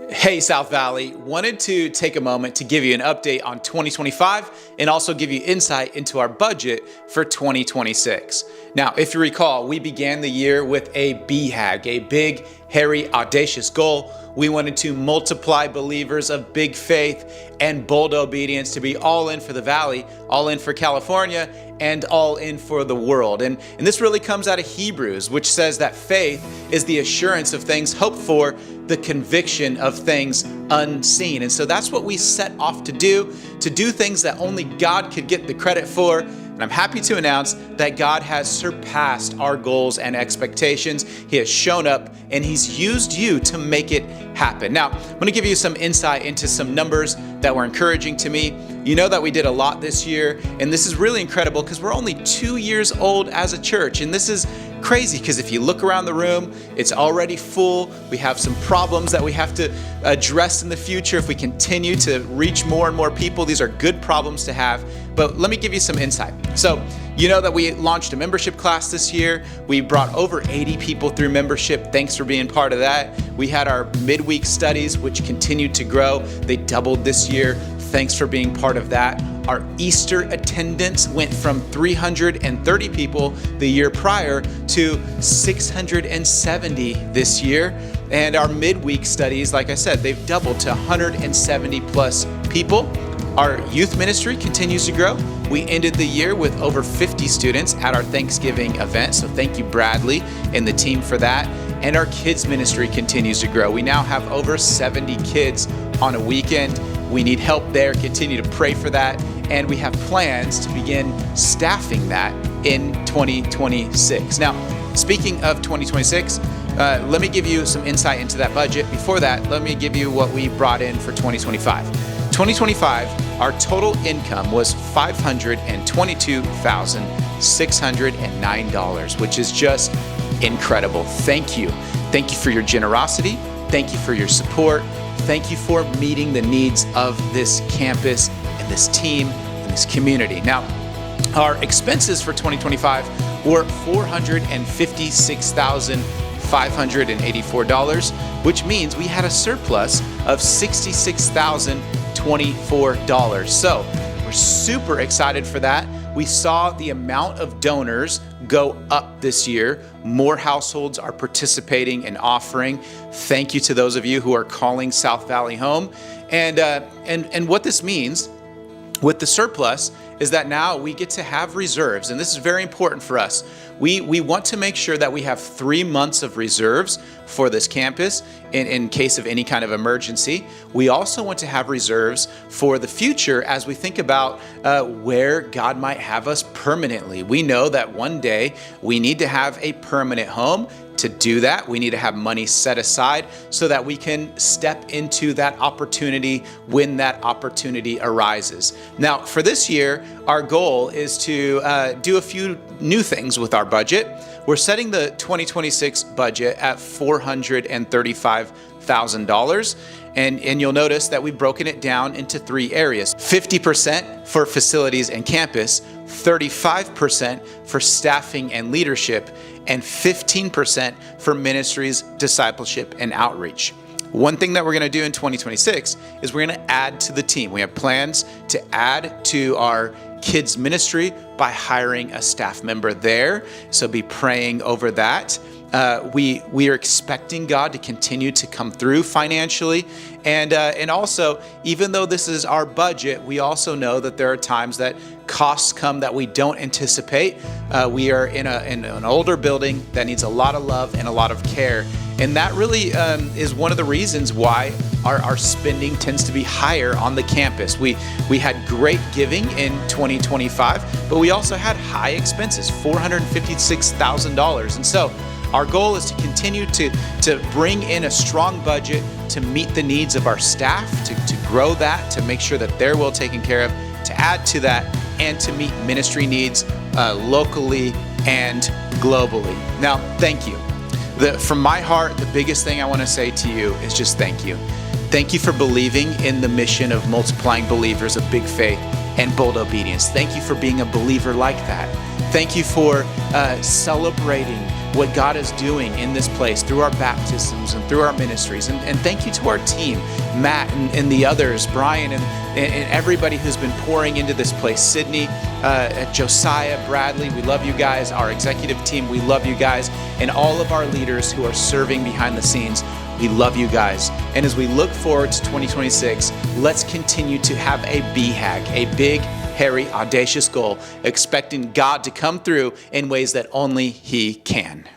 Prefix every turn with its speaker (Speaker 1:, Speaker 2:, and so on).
Speaker 1: Hey, South Valley. Wanted to take a moment to give you an update on 2025 and also give you insight into our budget for 2026. Now, if you recall, we began the year with a BHAG, a big, hairy, audacious goal. We wanted to multiply believers of big faith and bold obedience to be all in for the Valley, all in for California, and all in for the world. And this really comes out of Hebrews, which says that faith is the assurance of things hoped for, the conviction of things unseen. And so that's what we set off to do things that only God could get the credit for. And I'm happy to announce that God has surpassed our goals and expectations. He has shown up and He's used you to make it happen. Now, I'm going to give you some insight into some numbers that were encouraging to me. You know that we did a lot this year, and this is really incredible because we're only 2 years old as a church. And this is crazy because if you look around the room, it's already full. We have some problems that we have to address in the future if we continue to reach more and more people. These are good problems to have, but let me give you some insight. So, you know that we launched a membership class this year. We brought over 80 people through membership. Thanks for being part of that. We had our midweek studies, which continued to grow. They doubled this year. Thanks for being part of that. Our Easter attendance went from 330 people the year prior to 670 this year. And our midweek studies, like I said, they've doubled to 170 plus people. Our youth ministry continues to grow. We ended the year with over 50 students at our Thanksgiving event. So thank you, Bradley, and the team for that. And our kids ministry continues to grow. We now have over 70 kids on a weekend. We need help there. Continue to pray for that. And we have plans to begin staffing that in 2026. Now, speaking of 2026, let me give you some insight into that budget. Before that, let me give you what we brought in for 2025. 2025, our total income was $522,609, which is just incredible. Thank you. Thank you for your generosity. Thank you for your support. Thank you for meeting the needs of this campus and this team and this community. Now, our expenses for 2025 were $456,584, which means we had a surplus of $66,024. So we're super excited for that. We saw the amount of donors go up this year. More households are participating and offering. Thank you to those of you who are calling South Valley home. And what this means with the surplus is that now we get to have reserves, and this is very important for us. We want to make sure that we have 3 months of reserves for this campus in case of any kind of emergency. We also want to have reserves for the future as we think about where God might have us permanently. We know that one day we need to have a permanent home. To do that, we need to have money set aside so that we can step into that opportunity when that opportunity arises. Now, for this year, our goal is to do a few new things with our budget. We're setting the 2026 budget at $435,000. And you'll notice that we've broken it down into 3 areas. 50% for facilities and campus, 35% for staffing and leadership, and 15% for ministries, discipleship, and outreach. One thing that we're going to do in 2026 is we're going to add to the team. We have plans to add to our kids ministry by hiring a staff member there. So be praying over that. We are expecting God to continue to come through financially. And also, even though this is our budget, we also know that there are times that costs come that we don't anticipate. We are in an older building that needs a lot of love and a lot of care. And that really is one of the reasons why our spending tends to be higher on the campus. We had great giving in 2025, but we also had high expenses, $456,000. And so our goal is to continue to bring in a strong budget to meet the needs of our staff, to grow that, to make sure that they're well taken care of, to add to that, and to meet ministry needs locally and globally. Now, thank you. From my heart, the biggest thing I want to say to you is just thank you. Thank you for believing in the mission of multiplying believers of big faith and bold obedience. Thank you for being a believer like that. Thank you for celebrating what God is doing in this place through our baptisms and through our ministries. And thank you to our team, Matt and the others, Brian and everybody who's been pouring into this place. Sydney, Josiah, Bradley, we love you guys. Our executive team, we love you guys. And all of our leaders who are serving behind the scenes, we love you guys. And as we look forward to 2026, let's continue to have a BHAG, a big, hairy, audacious goal, expecting God to come through in ways that only He can.